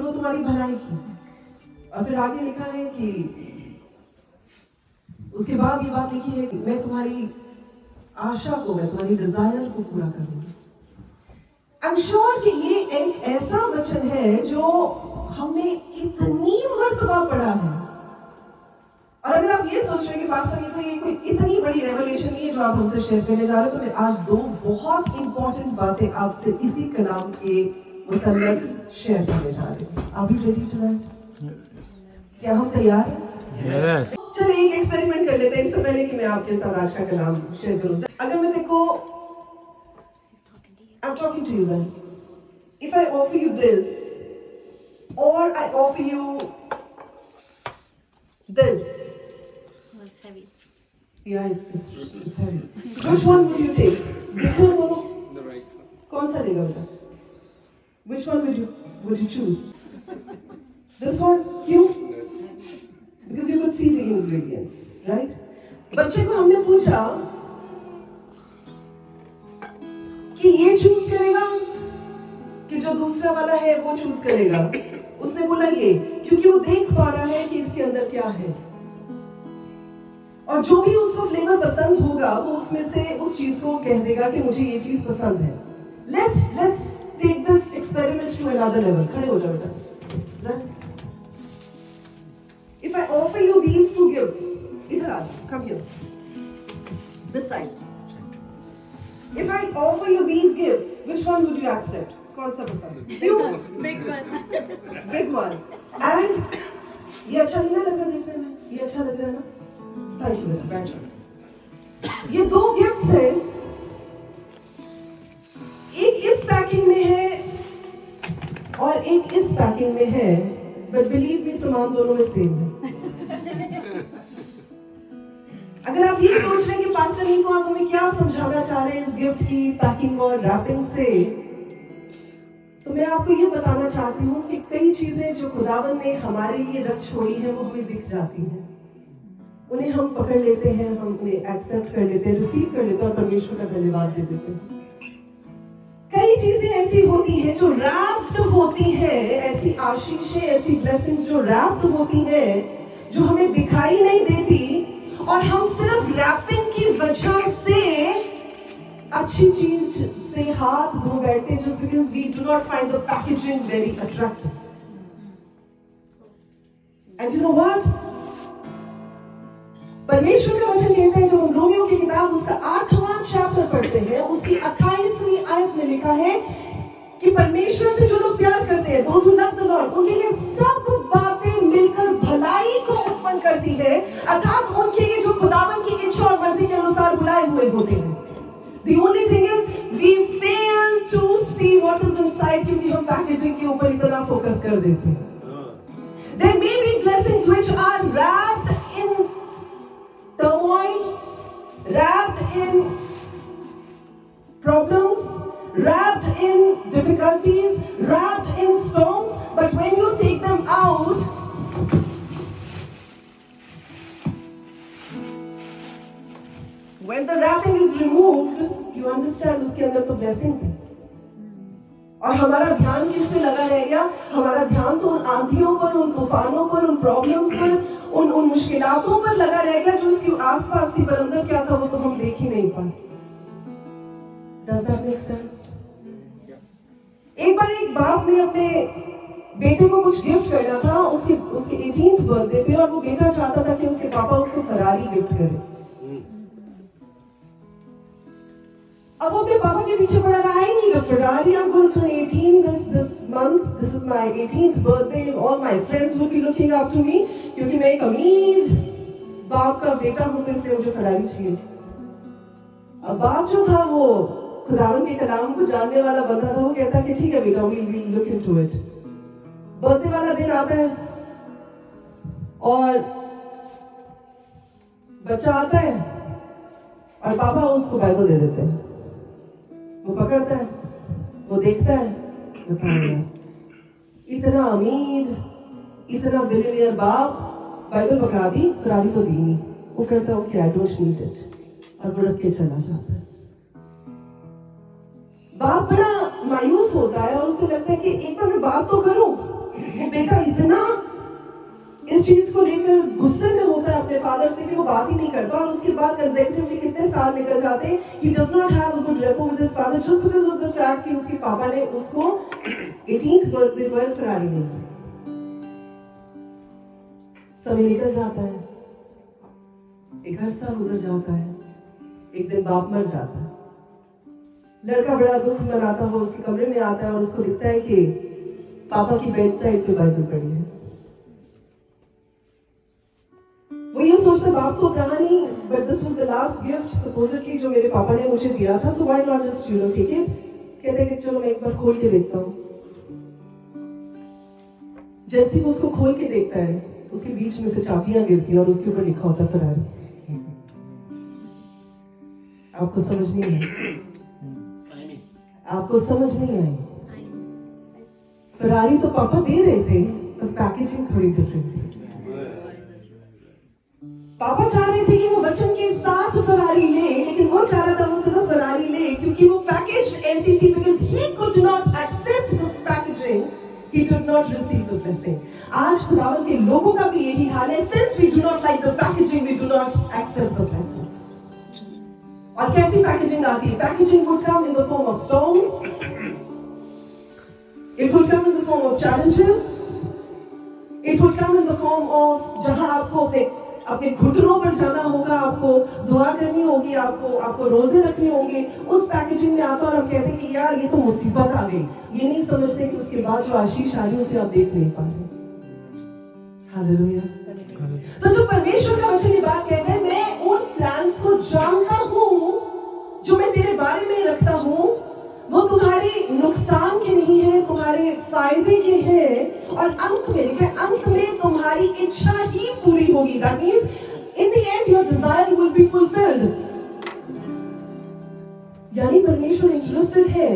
वो तुम्हारी भलाई की। और फिर आगे लिखा है कि उसके बाद ये बात लिखी है कि मैं तुम्हारी आशा को, मैं तुम्हारी डिजायर को पूरा करूंगी। आई एम श्योर कि ये एक ऐसा वचन है जो हमने इतनी मर्तबा पढ़ा है। और अगर आप ये सोच रहे हैं कि पास्टर ये कोई इतनी बड़ी रेवलेशन नहीं है जो आप हमसे शेयर करने जा रहे हो, तो मैं आज दो बहुत इंपॉर्टेंट बातें आपसे इसी कलाम के मुतल्लिक शेयर करने जा रही हूँ। Are we ready tonight? क्या हम तैयार हैं? Yes. चलिए एक एक्सपेरिमेंट कर लेते हैं इससे पहले कि मैं आपके साथ आज का कलाम शेयर करूं। अगर मैं देखो, I'm talking to you, Zan. If I offer you this, or I offer you this. Well, it's heavy. Yeah, it's heavy. Which one would you take? देखो दोनों। The right one. कौन सा लेगा बेटा? Which one would you choose? This one? क्यों? Because you could see the ingredients, right? बच्चे को हमने पूछा कि ये चूज करेगा कि जो दूसरा वाला है वो चूज करेगा। उसने बोला ये, क्योंकि वो देख पा रहा है कि इसके अंदर क्या है, और जो भी उसको फ्लेवर पसंद होगा वो उसमें से उस चीज को कह देगा कि मुझे ये चीज पसंद है। Let's take this experiment to another level. खड़े हो जाओ बेटा। If I offer you these two gifts, इधर आ जाओ, come here, this side. If I offer you these gifts, which one would you accept? कौन सा पसंद? You? Big one. Big one. And ये अच्छा नहीं ना लग रहा देखने में? ये अच्छा लग रहा है ना? Thank you बेटा, बैठ जाओ। ये दो गिफ्ट्स हैं, एक इस पैकिंग में है और एक इस पैकिंग में है, बट बिलीव मी सामान दोनों में सेम है। अगर आप ये सोच रहे हैं कि पास्टर नहीं, तो आप हमें क्या समझाना चाह रहे हैं इस गिफ्ट की पैकिंग और रैपिंग से, तो मैं आपको ये बताना चाहती हूँ कि कई चीजें जो खुदावन ने हमारे लिए रख छोड़ी है वो हमें दिख जाती हैं, उन्हें हम पकड़ लेते हैं, हम उन्हें एक्सेप्ट कर लेते हैं, रिसीव कर लेते हैं और परमेश्वर का धन्यवाद दे देते हैं। कई चीजें ऐसी होती हैं जो रैप्ड होती हैं, ऐसी आशीषें, ऐसी ब्लेसिंग्स जो रैप्ड होती हैं, जो हमें दिखाई नहीं देती, और हम सिर्फ रैपिंग की वजह से अच्छी चीज से हाथ धो बैठते, just because we do not find the packaging very attractive. And you know what? परमेश्वर का वचन कहता है, जब हम रोमियो की किताब उसका 8वां चैप्टर पढ़ते हैं, उसकी 28वीं आयत में लिखा है कि परमेश्वर से जो लोग प्यार करते हैं, those who love the Lord, उनके लिए सब बातें मिलकर भलाई को उत्पन्न करती है, अर्थात उनके लिए जो खुदावन की इच्छा और मर्जी के अनुसार बुलाए हुए होते हैं। The only thing is we fail to see what is inside, क्योंकि हम पैकेजिंग के ऊपर इतना फोकस कर देते हैं। There may be blessings which are wrapped in turmoil, wrapped in problems, wrapped in difficulties, wrapped in storms, but when you take them out, when the wrapping is removed, you understand उसके अंदर तो blessing थी। और हमारा ध्यान किस पे लगा रह गया? हमारा ध्यान तो उन आंधियों पर, उन तूफानों पर, उन प्रॉब्लम्स पर, उन मुश्किलातों पर लगा रह गया जो उसके आसपास थी, पर अंदर क्या था वो तो हम देख ही नहीं पाए। Does that make sense? एक बार एक बाप ने अपने बेटे को कुछ गिफ्ट करना था उसके 18th बर्थडे पे, और वो बेटा चाहता था कि उसके पापा उसको फरारी गिफ्ट करें। अब वो अपने पापा के पीछे पड़ा रहा, I need a Ferrari, I'm going to turn 18 this month, this is my 18th birthday, all my friends will be looking up to me, क्योंकि मैं एक अमीर बाप का बेटा हूँ, तो इसलिए मुझे फरारी चाहिए। अब बाप जो था वो खुदावन के कलाम को जानने वाला बंदा था, वो कहता कि ठीक है बेटा, we'll look into it। Birthday वाला दिन आता है और बच्चा आता है और पापा उसको बाइबल दे देते हैं। वो पकड़ता है, वो देखता है, बताया इतना अमीर, इतना बिलियनियर बाप, बाइबल पकड़ा दी, फरारी तो दी नहीं। वो कहता है okay, I don't need it, और वो रख के चला जाता है। बाप बड़ा मायूस होता है और उसे लगता है कि एक बार मैं बात तो करूं। वो फादर से कि वो बात ही नहीं करता और उसके बाद कंसेक्यूटिवली कितने साल निकल जाते हैं. He does not have a good rapport with his father just because of the fact कि उसके पापा ने उसको 18th बर्थडे पर फरारी नहीं दी. समय निकल जाता है, एक अरसा गुजर जाता है, एक दिन बाप मर जाता है. लड़का बड़ा दुख मनाता हुआ उसके कमरे में आता है और उसको दिखता है कि पापा की बेड साइड पे बाइबल पड़ी है. वो ये सोचता बाप तो रहा नहीं, but this was the last gift supposedly जो मेरे पापा ने मुझे दिया था, सो व्हाई नॉट जस्ट ठीक है. कहते हैं कि चलो मैं एक बार खोल के देखता हूँ. जैसे वो उसको खोल के देखता है, उसके बीच में से चाबियां गिरती हैं और उसके ऊपर लिखा होता फरारी. आपको समझ नहीं आई? आपको समझ नहीं आई? फरारी तो पापा दे रहे थे, पर पैकेजिंग थोड़ी डिफरेंट थी. पापा चाह रहे थे कि वो बच्चन के साथ फरारी ले, लेकिन वो चाह रहा था वो सिर्फ फरारी ले क्योंकि वो पैकेज ऐसी थी, because he could not accept the packaging, he did not receive the blessing. आज खुदावंद के लोगों का भी यही हाल है. Since we do not like the packaging, we do not accept the blessings. और कैसी पैकेजिंग आती है? Packaging would come in the form of storms. It would come in the form of challenges. It would come in the form of जहां आपको अपने घुटनों पर जाना होगा, आपको दुआ करनी होगी, आपको रोजे रखने होंगे. उस पैकेजिंग में आता और हम कहते हैं कि यार ये तो मुसीबत आ गई. ये नहीं समझते कि उसके बाद जो आशीष आई उसे आप देख नहीं पाते. हालेलुया. तो जो परमेश्वर का वचन ये बात कहता है, मैं उन प्लान्स को जानता हूं जो मैं तेरे बारे में रखता हूं, वो तुम्हारे नुकसान के नहीं है, तुम्हारे फायदे के हैं. और अंत में लिखा है, अंत में तुम्हारी इच्छा ही पूरी होगी. That means in the end your desire will be fulfilled. यानी परमेश्वर इंटरेस्टेड है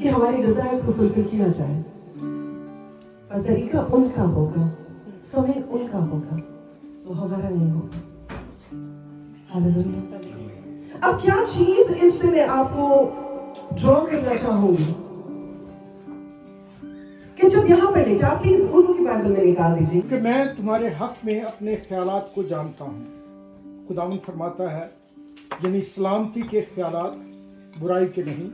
कि हमारी डिजायर्स को फुलफिल किया जाए, पर तरीका उनका होगा, समय उनका होगा, वो हमारा नहीं होगा. हालेलुया. अब क्या चीज इससे मैं आपको ड्रॉ करना चाहूंगी कि जब यहां पर लिखा, प्लीज उर्दू की बाइबल में निकाल दीजिए कि मैं तुम्हारे हक में अपने ख्यालात को जानता हूँ. खुदावंद फरमाता है, यानी सलामती के ख्यालात, बुराई के नहीं,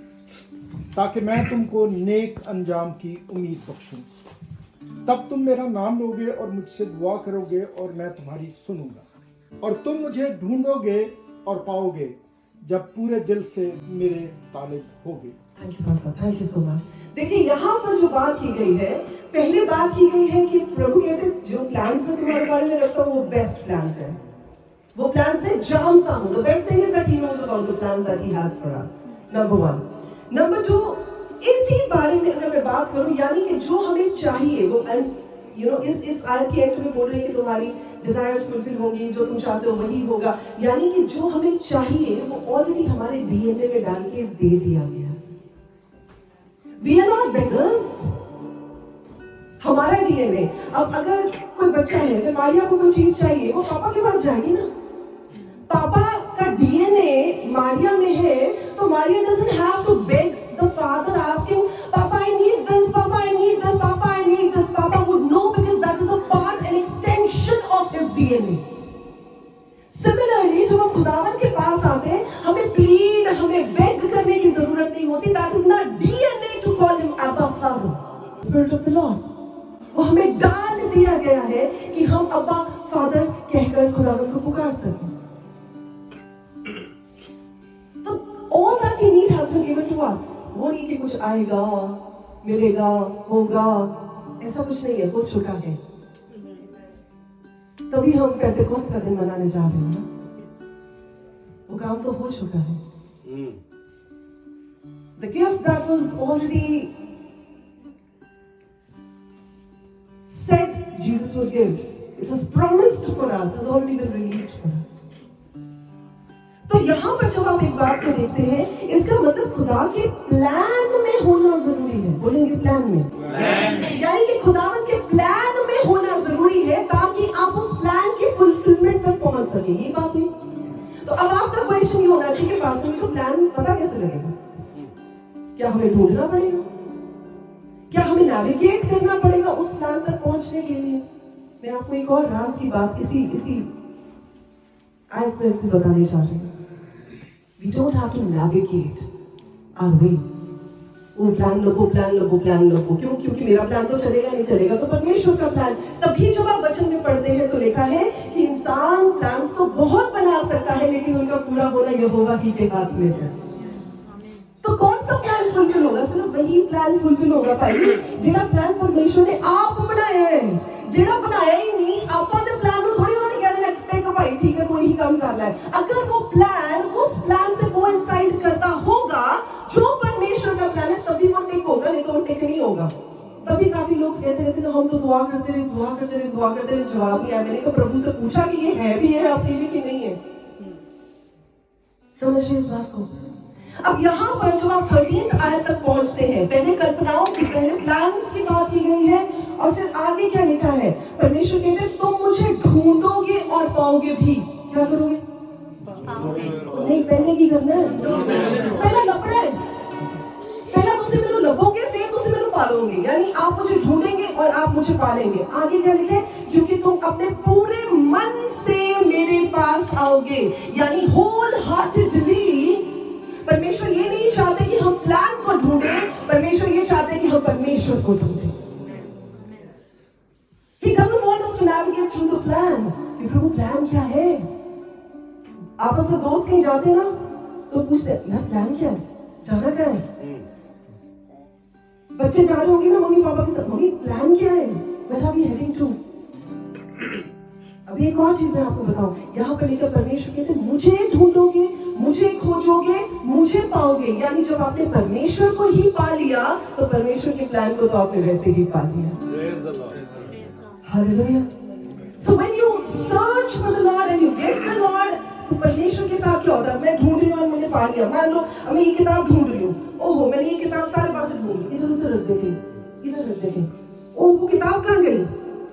ताकि मैं तुमको नेक अंजाम की उम्मीद बख्शूं. तब तुम मेरा नाम लोगे और मुझसे दुआ करोगे और मैं तुम्हारी सुनूंगा. और तुम मुझे ढूंढोगे और पाओगे जब पूरे दिल से मेरे तालिब होगे. Thank you pastor, thank you so much. देखिए यहाँ पर जो बात की गई है, पहले बात की गई है कि प्रभु कहते जो प्लान्स मैं तुम्हारे बारे में रखता हूँ वो बेस्ट प्लान्स है. वो प्लान्स मैं जानता हूँ. The best thing is that he knows about the plans that he has for us. Number one. Number two, इसी बारे में अगर मैं बात करूँ, यानी कि जो हमें चाहिए वो इस आयत के एंड में बोल रहे हैं कि तुम्हारी डिजायर्स फुलफिल होंगी, जो तुम चाहते हो वही होगा. यानी कि जो हमें चाहिए वो ऑलरेडी हमारे डीएनए में डाल के दे दिया गया. We are not beggars. हमारा डीएनए. अब अगर कोई बच्चा है, अगर मारिया को कोई चीज चाहिए, वो पापा के पास जाएगी ना. पापा का डीएनए मारिया में है, तो Maria doesn't have to beg the father asking, Papa I need this, Papa I need this, Papa I need this. Papa would know because that is a part, an extension of his DNA. Similarly, जब हम खुदावंद के पास आते हैं, हमें plead, हमें bag करने की जरूरत नहीं होती. That is not DNA to call him Abba Father. Spirit of the Lord. वो हमें डाल दिया गया है कि हम अब्बा फादर कहकर खुदावंद को पुकार सकें. तो all that we need has been given to us. वो नहीं कि कुछ आएगा, मिलेगा, होगा, ऐसा कुछ नहीं है. हो चुका है. तभी हम पेंटेकोस्ट का दिन मनाने जा रहे हैं. वो काम तो हो चुका है. The gift that was already said Jesus would give, it was promised for us, has already been released for us. तो यहाँ पर जब आप एक बात को देखते हैं, इसका मतलब खुदा के प्लान में होना जरूरी है. बोलेंगे प्लान में. यानी कि खुदावंद के प्लान में होना जरूरी है ताकि आप उस प्लान के फुलफिलमेंट तक पहुंच सके. ये बात हुई. तो अब आपका क्वेश्चन ये होना चाहिए, पास्टर में तो प्लान पता कैसे लगेगा? क्या हमें ढूंढना पड़ेगा? क्या हमें नेविगेट करना पड़ेगा उस प्लान तक पहुंचने के लिए? मैं आपको एक और राज की बात इसी आज मैं इसे बताने जा रही हूँ, we don't have to navigate our way. वो प्लान लो, वो प्लान लो, वो प्लान लो, वो क्यों? क्योंकि मेरा प्लान तो चलेगा नहीं चलेगा, तो परमेश्वर का प्लान। तभी जब आप वचन में पढ़ते हैं तो लिखा है कि इंसान प्लान्स तो बहुत बना सकता है, लेकिन उनका पूरा होना यहोवा ही के हाथ में है। तो कौन सा प्लान फुलफिल होगा? सिर्फ वही प्लान फुलफिल होगा भाई जिहड़ा प्लान परमेश्वर ने आप बनाया है। जिहड़ा बनाया ही नहीं, आपा दे प्लान को थोड़ी उन्होंने कह देना देखो भाई ठीक है, कोई ही काम करना है। अगर वो प्लान उस प्लान से कोइंसाइड करता होगा जो परमेश्वर का प्लान है, तभी वो टिक होगा, नहीं तो वो टिक नहीं होगा। तभी काफी लोग कहते रहते हैं हम तो दुआ करते रहे, जवाब नहीं आया। मैंने कहा प्रभु से पूछा कि ये है भी है आपके लिए कि नहीं है? समझ रहे इस बात को? अब यहाँ पर जब आप 13th आयत तक पहुंचते हैं, पहले कल्पनाओं की, पहले प्लान्स की बात की गई है, और फिर आगे क्या लिखा है? परमेश्वर कहते हैं तुम मुझे ढूंढोगे और पाओगे भी। क्या करोगे? नहीं, पहले की करना है, पहला लपड़ा है। पहला तुझसे मैंने लबोगे, फिर तुझसे मैंने पालोगे, यानी आप मुझे ढूंढेंगे और आप मुझे पालेंगे। आगे क्या लिखे? क्योंकि तुम अपने पूरे मन से मेरे पास आओगे, यानी होल हार्टेडली। परमेश्वर ये नहीं चाहते कि हम प्लान को ढूंढें, परमेश्वर ये चाहते कि हम परमेश्वर को ढूंढें। He doesn't want us to navigate through the plan. कि प्रभु प्लान क्या है? आपस में दोस्त कहीं जाते हैं ना, तो पूछते हैं यार प्लान क्या है, जाना क्या है? बच्चे जा रहे होंगे ना मम्मी पापा के साथ, मम्मी प्लान क्या है, where are we heading to? अभी एक और चीज मैं आपको बताऊं, यहाँ पर लेकर परमेश्वर कहते हैं मुझे ढूंढोगे, मुझे खोजोगे, मुझे पाओगे। यानी जब आपने परमेश्वर को ही पा लिया, तो परमेश्वर के प्लान को तो आपने वैसे ही पा लिया। Hallelujah. So when you search for the Lord and you get the Lord, तो परमेश्वर के साथ क्या होता है? मैं ढूंढ रही हूँ और मुझे पा लिया। मान लो मैं ये किताब ढूंढ रही हूँ, ओहो मैंने ये किताब सारे पास ढूंढ ली, इधर उधर रख देंगे, इधर रख देंगे, ओ वो किताब कहाँ गई?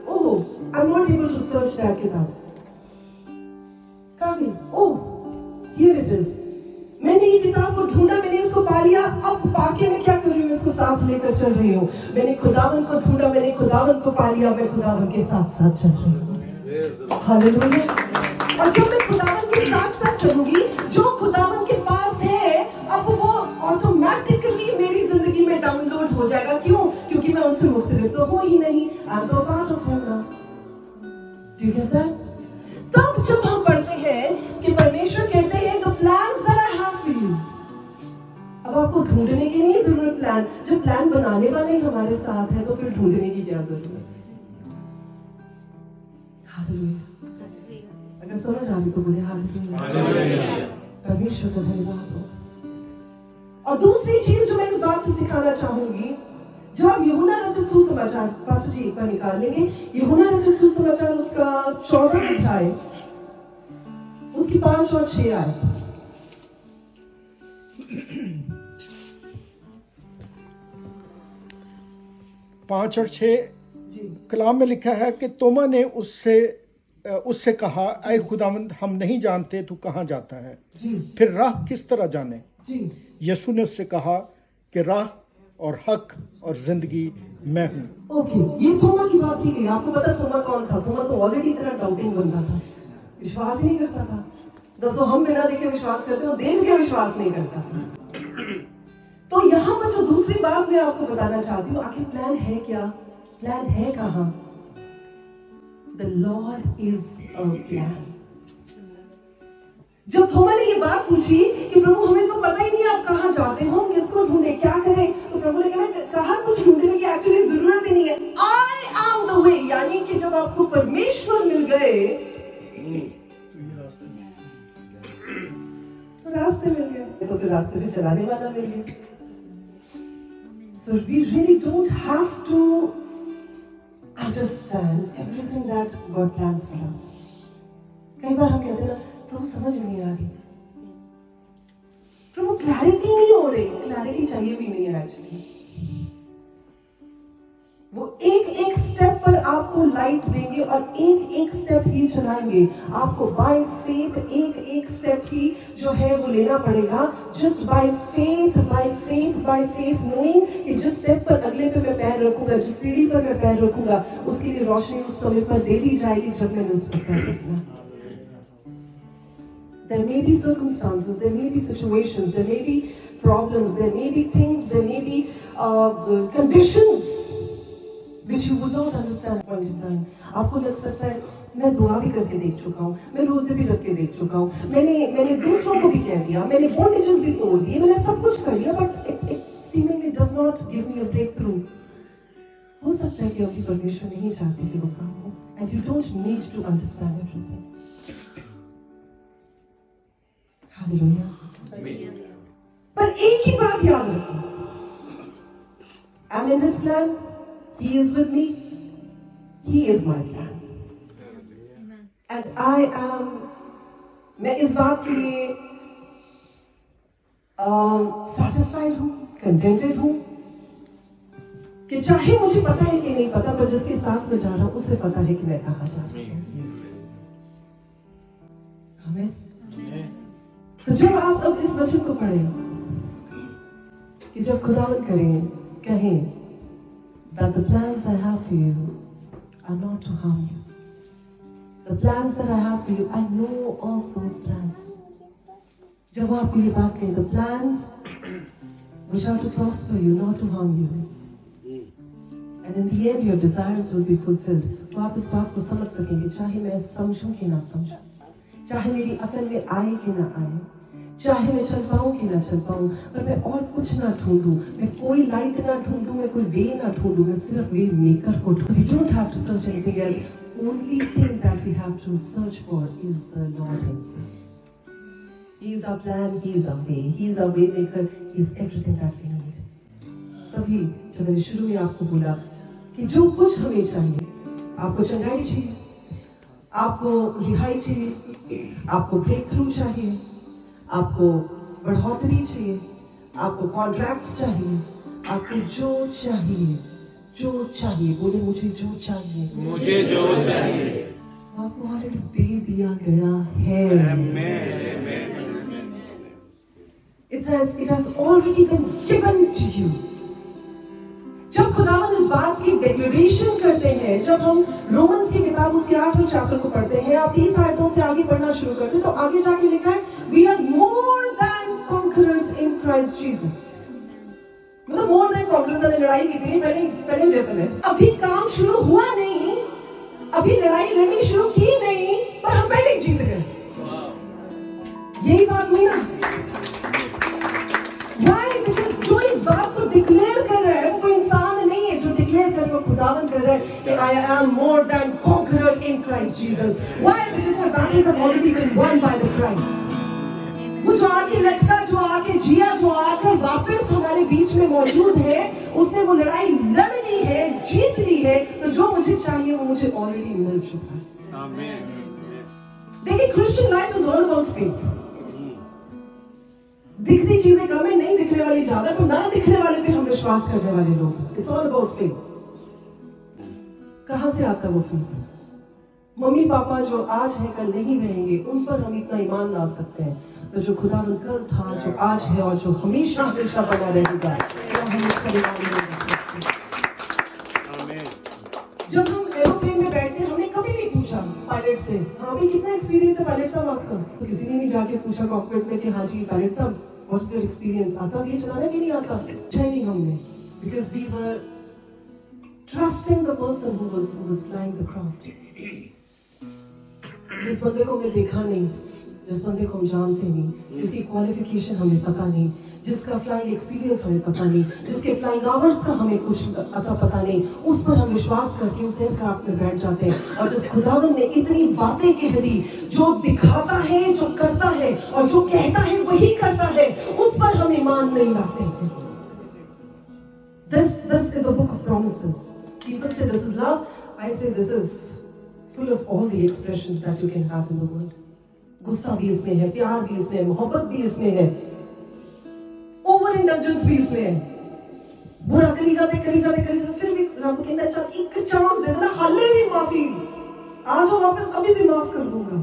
ओहो I'm not able to search that किताब, कहाँ गई? ओह here it is। मैंने ये किताब को ढूंढा, मैंने इसको पा लिया, अब पाके मैं क्या कर रही हूँ? इसको साथ लेकर चल रही हूँ। मैंने खुदावन को ढूंढा, मैंने खुदावन को पा लिया, मैं खुदावन के साथ साथ चल रही हूँ। हालेलुया। और जब मैं खुदावन के साथ साथ चलूंगी, जो खुदावन के पास है, अब वो ऑटोमेटिकली मेरी जिंदगी में डाउनलोड हो जाएगा। क्यों? क्योंकि मैं उनसे मुख्तलिफ तो हूँ ही नहीं। I'm a part of him now। Do you get that? तब जब हम पढ़ते हैं कि परमेश्वर कहते हैं the plans that I have for you। अब आपको ढूंढने की नहीं जरूरत प्लान, जब प्लान बनाने वाले ही हमारे साथ है, तो फिर ढूंढने की क्या जरूरत है? हालेलुया। अगर समझ आ रही तो बोले हालेलुया। परमेश्वर का धन्यवाद हो। और दूसरी चीज जो मैं इस बात से सिखाना चाहूंगी, जब आप यूहन्ना रचित सुसमाचार, पास्टर जी एक बार निकाल लेंगे, यूहन्ना रचित सुसमाचार उसका 14 अध्याय, उसकी 5 और 6 आयत। 5 और 6 कलाम में लिखा है कि तोमा ने उससे कहा, ऐ खुदावंद हम नहीं जानते तू कहाँ जाता है, फिर राह किस तरह जाने? यीशु ने उससे कहा कि राह और हक और जिंदगी मैं हूँ। ओके, ये थोमा की बात की गई। आपको पता थोमा कौन था? थोमा तो ऑलरेडी इतना डाउटिंग बंदा था, विश्वास ही नहीं करता था। दसो हम बिना देखे विश्वास करते हो, देख के विश्वास नहीं करता। तो यहाँ पर जो दूसरी बात मैं आपको बताना चाहती हूँ, आखिर प्लान है क्या? प्लान है कहाँ? The Lord is a plan। जब थोमा ने ये बात पूछी कि प्रभु हमें तो पता ही नहीं आप कहाँ जाते हो, हम किसको ढूंढे, क्या करें, तो प्रभु ने कहा कुछ ढूंढने की एक्चुअली जरूरत ही नहीं है। I am the way, यानी कि जब आपको परमेश्वर मिल गए तो रास्ते मिल गए, तो फिर रास्ते पे चलाने वाला मिल गया। So we really don't have to understand everything that God plans for us। कई बार हम कहते हैं ना प्रभु समझ नहीं आ रही, प्रभु क्लैरिटी नहीं हो रही। क्लैरिटी चाहिए भी नहीं है एक्चुअली। वो एक एक स्टेप पर आपको लाइट देंगे और एक एक स्टेप ही चलाएंगे। आपको बाय फेथ एक एक स्टेप ही जो है वो लेना पड़ेगा। Just by faith, by faith, by faith, knowing कि जिस स्टेप पर अगले पे मैं पैर रखूंगा, जिस सीढ़ी पर मैं पैर रखूंगा, उसके लिए रोशनी उस समय पर दे दी जाएगी जब मैंने उस पर पैर रखना। There may be circumstances, there may be situations, there may be problems, there may be things, there may be conditions which you would not understand at point in time. आपको लग सकता है मैं दुआ भी करके देख चुका हूँ, मैं रोजे भी रख के देख चुका हूँ, मैंने दूसरों को भी कह दिया, मैंने bondages भी तोड़ दिए, मैंने सब कुछ कर लिया, but it seemingly does not give me a breakthrough. हो सकता है कि अभी परमेश्वर नहीं चाहते कि वो काम हो, and you don't need to understand everything. Hallelujah. पर एक ही बात याद रखो, I'm in His plan, He is with me, He is my plan, and मैं इस बात के लिए satisfied हूँ, contented हूँ कि चाहे मुझे पता है कि नहीं पता, पर जिसके साथ मैं जा रहा हूँ उसे पता है कि मैं कहाँ जा रहा हूँ. आमीन. तो जब आप अब इस वचन को पढ़ें कि जब खुदावंद कहें that the plans I have for you are not to harm you. The plans that I have for you, I know of those plans. जब आपको ये बात कहें, the plans which are to prosper you, not to harm you. And in the end your desires will be fulfilled. तो आप इस बात को समझ सकेंगे, चाहे मैं समझूं कि ना समझूं, चाहे मेरी अकल में आए कि ना आए, चाहे मैं चल पाऊं कि ना चल पाऊं, पर मैं और कुछ ना ढूंढूं, मैं कोई लाइट ना ढूंढूं, मैं कोई वे ना ढूंढूं, मैं सिर्फ वे मेकर को ढूंढूं. We don't have to search anything else. Only thing that we have to search for is the Lord Himself. He is our plan, He is our way, He is our way maker, He is everything that we need. तभी जब मैंने शुरू में आपको बोला कि जो कुछ हमें चाहिए, आपको चंगाई चाहिए, आपको रिहाई चाहिए, आपको ब्रेक थ्रू चाहिए, आपको बढ़ोतरी चाहिए, आपको कॉन्ट्रैक्ट्स चाहिए, आपको जो चाहिए, बोले मुझे जो चाहिए, मुझे जो चाहिए आपको ऑलरेडी दे दिया गया है. It says it has already been given to you. जब खुदावंद इस बात की डिक्लेरेशन करते हैं, जब हम रोमन्स की किताब उसके 8वें चैप्टर को पढ़ते हैं, आप 30 आयतों से आगे पढ़ना शुरू करते हैं, तो आगे जाके लिखा है we are more than conquerors in Christ Jesus. मतलब more than conquerors. ने लड़ाई की थी पहले जीत ले, अभी काम शुरू हुआ नहीं, अभी लड़ाई लड़नी शुरू की नहीं, पर हम पहले ही जीत गए. यही बात हुई ना. Why? Because जो इस बात को डिक्लेयर कर रहा है वो कोई इंसान नहीं है, जो डिक्लेयर कर रहा है वो खुदावंद कर रहा है कि I am more than conqueror in Christ Jesus. Why? Because my battles have already been won by the Christ. वो जो आके लटका, जो आके जिया, जो आकर वापस हमारे बीच में मौजूद है, उसने वो लड़ाई लड़ ली है, जीत ली है, तो जो मुझे चाहिए वो मुझे ऑलरेडी मिल चुका है. आमीन. देखिए, Christian life is all about faith. दिखती चीजें कम है, नहीं दिखने वाली ज्यादा, पर ना दिखने वाले पे हम विश्वास करने वाले लोग. It's all about faith. कहां से आता वो फेथ? मम्मी पापा जो आज है कल नहीं रहेंगे, उन पर हम इतना ईमान ला सकते हैं. तो जो खुदावंद कल था, जो आज है और जो हमेशा हमेशा बना रहेगा, वो हम उसका ईमान नहीं ला सकते. जब हम एरोप्लेन में बैठते, हमने कभी नहीं पूछा पायलट से, हाँ भाई कितना एक्सपीरियंस है पायलट साहब आपका? तो किसी ने नहीं जाके पूछा कॉकपिट में कि हाँ जी पायलट साहब व्हाट इज योर एक्सपीरियंस, आता ये चलाना कि नहीं आता? नहीं हमने, because we were trusting the person who was flying the craft. जिस बंदे को हमने देखा नहीं, जिस बंदे को हम जानते नहीं, जिसकी क्वालिफिकेशन हमें पता नहीं, जिसका फ्लाइंग एक्सपीरियंस हमें पता नहीं, जिसके फ्लाइंग आवर्स का हमें कुछ पता नहीं, उस पर हम विश्वास करके उस एयरक्राफ्ट में बैठ जाते हैं. और जिस खुदावंद ने इतनी बातें कह दी, जो दिखाता है, जो करता है और जो कहता है वही करता है, उस पर हम ईमान नहीं लाते हैं. This is a book of promises. People say this is love. I say this is full of all the expressions that you can have in the world. गुस्सा भी इसमें है, प्यार भी इसमें है, मोहब्बत भी इसमें है, ओवर इंडल्जेंस भी इसमें है. बुरा करी जाते फिर भी रब कहता है चल एक चांस दे देना, हाले भी माफी, आज और वापस कभी भी माफ कर दूंगा.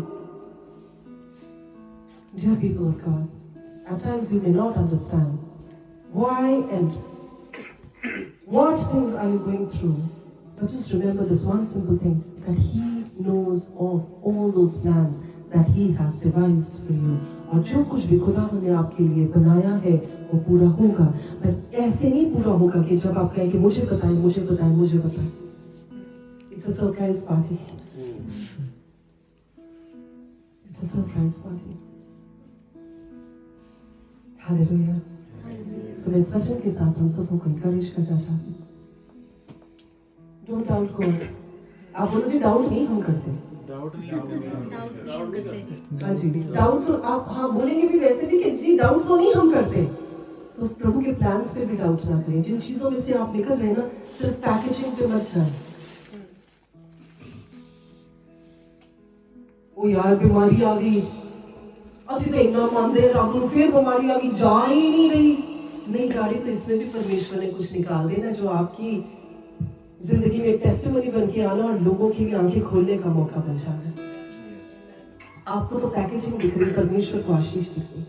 Dear people of God, at times you may not understand why and what things are you going through, but just remember this one simple thing, that He knows of all those plans that He has devised for you. और जो कुछ भी खुदा ने आपके लिए बनाया है वो पूरा होगा, पर ऐसे नहीं पूरा होगा कि जब आप कहें कि मुझे बताएं, मुझे बताएं, मुझे बताएं. It's a surprise party. It's a surprise party. Hallelujah. So मैं इस वचन के साथ हम सबको encourage करना चाहती हूँ. Don't doubt God. आप बोलो जी डाउट नहीं हम करते. डाउट नहीं करते. हाँ जी, डाउट तो आप हाँ बोलेंगे भी वैसे भी कि जी डाउट तो नहीं हम करते. तो प्रभु के प्लान्स पे भी डाउट ना करें. जिन चीजों में से आप निकल रहे हैं ना, सिर्फ पैकेजिंग पे मत जाए. ओ यार बीमारी आ गई, ਅਸੀਂ तो इतना मानते हैं रब ਨੂੰ, फिर बीमारी आ गई, जा ही नहीं रही. नहीं जा रही तो इसमें भी परमेश्वर ने कुछ निकाल देना जो आपकी जिंदगी में एक टेस्टिमनी बन के आना और लोगों की भी आंखें खोलने का मौका बन जाना. आपको तो पैकेजिंग दिख रही, परमेश्वर को आशीष दिख रही.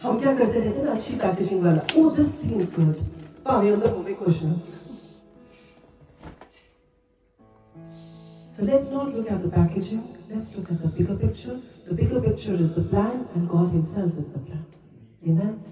हम क्या करते रहते हैं ना, अच्छी पैकेजिंग वाला, ओ दिस सीम्स गुड, भावे अंदर होवे कुछ ना. So let's not look at the packaging, let's look at the bigger picture. The bigger picture is the plan and God Himself is the plan. Amen.